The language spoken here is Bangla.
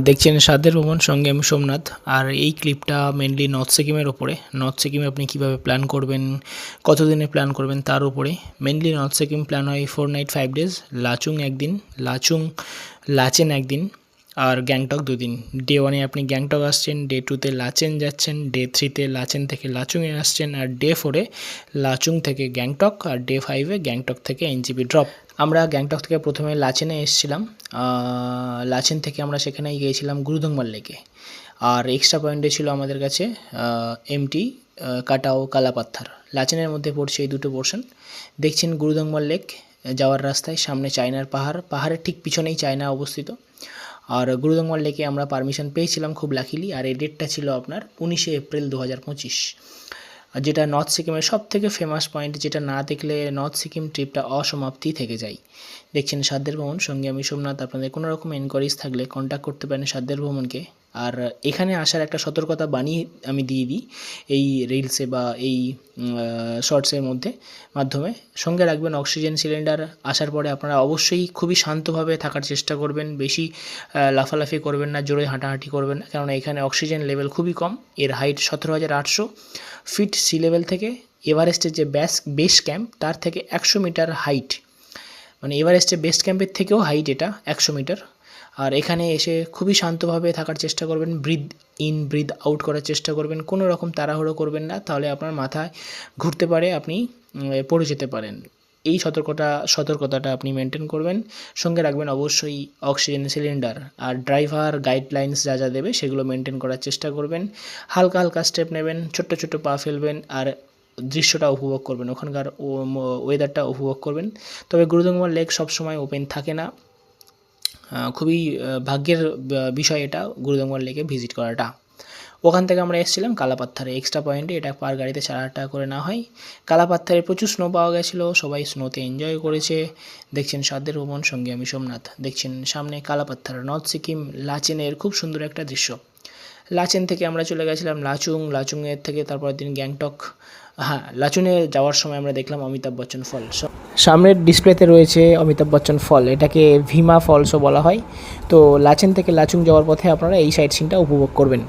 দেখছেন স্বাদের ভ্রমণ, সঙ্গে আমি সোমনাথ। আর এই ক্লিপটা মেনলি নর্থ সিকিমের ওপরে। নর্থ সিকিমে আপনি কীভাবে প্ল্যান করবেন, কতদিনে প্ল্যান করবেন তার উপরে। মেনলি নর্থ সিকিম প্ল্যান হয় 4 নাইট 5 ডেজ। লাচুং একদিন, লাচেন একদিন, আর গ্যাংটক 2 দিন। ডে 1-এ আপনি গ্যাংটক আসছেন, ডে 2-তে লাচেন যাচ্ছেন, ডে 3-তে লাচেন থেকে লাচুংয়ে আসছেন, আর ডে 4-এ লাচুং থেকে গ্যাংটক, আর ডে 5-এ গ্যাংটক থেকে এনজেপি ড্রপ। আমরা গ্যাংটক থেকে প্রথমে লাচেনে এসেছিলাম। লাচেন থেকে আমরা সেখানেই গিয়েছিলাম গুরুদংমার লেকে। আর এক্সট্রা পয়েন্টে ছিল আমাদের কাছে এমটি, কাটাও, কালাপাত্থার। লাচেনের মধ্যে পড়ছে এই দুটো পোর্শন। দেখছেন গুরুদংমার লেক যাওয়ার রাস্তায় সামনে চায়নার পাহাড়ের ঠিক পিছনেই চায়না অবস্থিত। আর গুরুদংমার লেকে আমরা পারমিশন পেয়েছিলাম খুব লাকিলি। আর এই ডেটটা ছিল আপনার 19শে এপ্রিল 2025, যেটা নর্থ সিকিমের সবথেকে ফেমাস পয়েন্ট, যেটা না দেখলে নর্থ সিকিম ট্রিপটা অসমাপ্তি থেকে যায়। দেখছেন সাধ্যের ভ্রমণ, সঙ্গে আমি সোমনাথ। আপনাদের কোনো রকম এনকোয়ারিজ থাকলে কন্ট্যাক্ট করতে পারেন সাধ্যের ভ্রমণকে। আর এখানে আসার একটা সতর্কতা বানিয়ে আমি দিয়ে দিই এই রিলসে বা এই শর্টসের মাধ্যমে। সঙ্গে রাখবেন অক্সিজেন সিলিন্ডার। আসার পরে আপনারা অবশ্যই খুবই শান্তভাবে থাকার চেষ্টা করবেন। বেশি লাফালাফি করবেন না, জোরে হাঁটাহাঁটি করবেন না, কেননা এখানে অক্সিজেন লেভেল খুবই কম। এর হাইট 17,800 ফিট সি লেভেল থেকে। এভারেস্টের যে বেস ক্যাম্প তার থেকে 100 মিটার হাইট, মানে এভারেস্টের বেস ক্যাম্পের থেকেও হাইট এটা 100 মিটার। আর এখানে এসে খুবই শান্তভাবে থাকার চেষ্টা করবেন। ব্রিথ ইন ব্রিথ আউট করার চেষ্টা করবেন। কোনো রকম তাড়াহুড়ো করবেন না, তাহলে আপনার মাথায় ঘুরতে পারে, আপনি পড়ে যেতে পারেন। এই সতর্কতাটা আপনি মেনটেন করবেন। সঙ্গে রাখবেন অবশ্যই অক্সিজেন সিলিন্ডার। আর ড্রাইভার গাইডলাইন্স যা দেবে সেগুলো মেনটেন করার চেষ্টা করবেন। হালকা হালকা স্টেপ নেবেন, ছোট্ট ছোট্ট পা ফেলবেন, আর দৃশ্যটা উপভোগ করবেন, ওখানকার ওয়েদারটা উপভোগ করবেন। তবে গুরুদংমার লেক সবসময় ওপেন থাকে না। খুবই ভাগ্যের বিষয় এটা, গুরুদংমার লেকে ভিজিট করাটা। ওখান থেকে আমরা এসেছিলাম কালাপাত্থারে এক্সট্রা পয়েন্টে। এটা পার গাড়িতে 4,000 টাকা করে না হয়। কালাপাত্থারে প্রচুর স্নো পাওয়া গেছিলো, সবাই স্নোতে এনজয় করেছে। দেখছেন সাধ্যের ভ্রমণ, সঙ্গে আমি সোমনাথ। দেখছেন সামনে কালাপাত্থার, নর্থ সিকিম লাচেনের খুব সুন্দর একটা দৃশ্য। লাচেন থেকে আমরা চলে গেছিলাম লাচুংয়ের থেকে তারপরের দিন গ্যাংটক। হ্যাঁ, লাচুংয়ে যাওয়ার সময় আমরা দেখলাম অমিতাভ বচ্চন ফল। সামনের ডিসপ্লেতে রয়েছে অমিতাভ বচ্চন ফল, এটাকে ভীমা ফলসও বলা হয়। তো লাচেন থেকে লাচুং যাওয়ার পথে আপনারা এই সাইট সিনটা উপভোগ করবেন।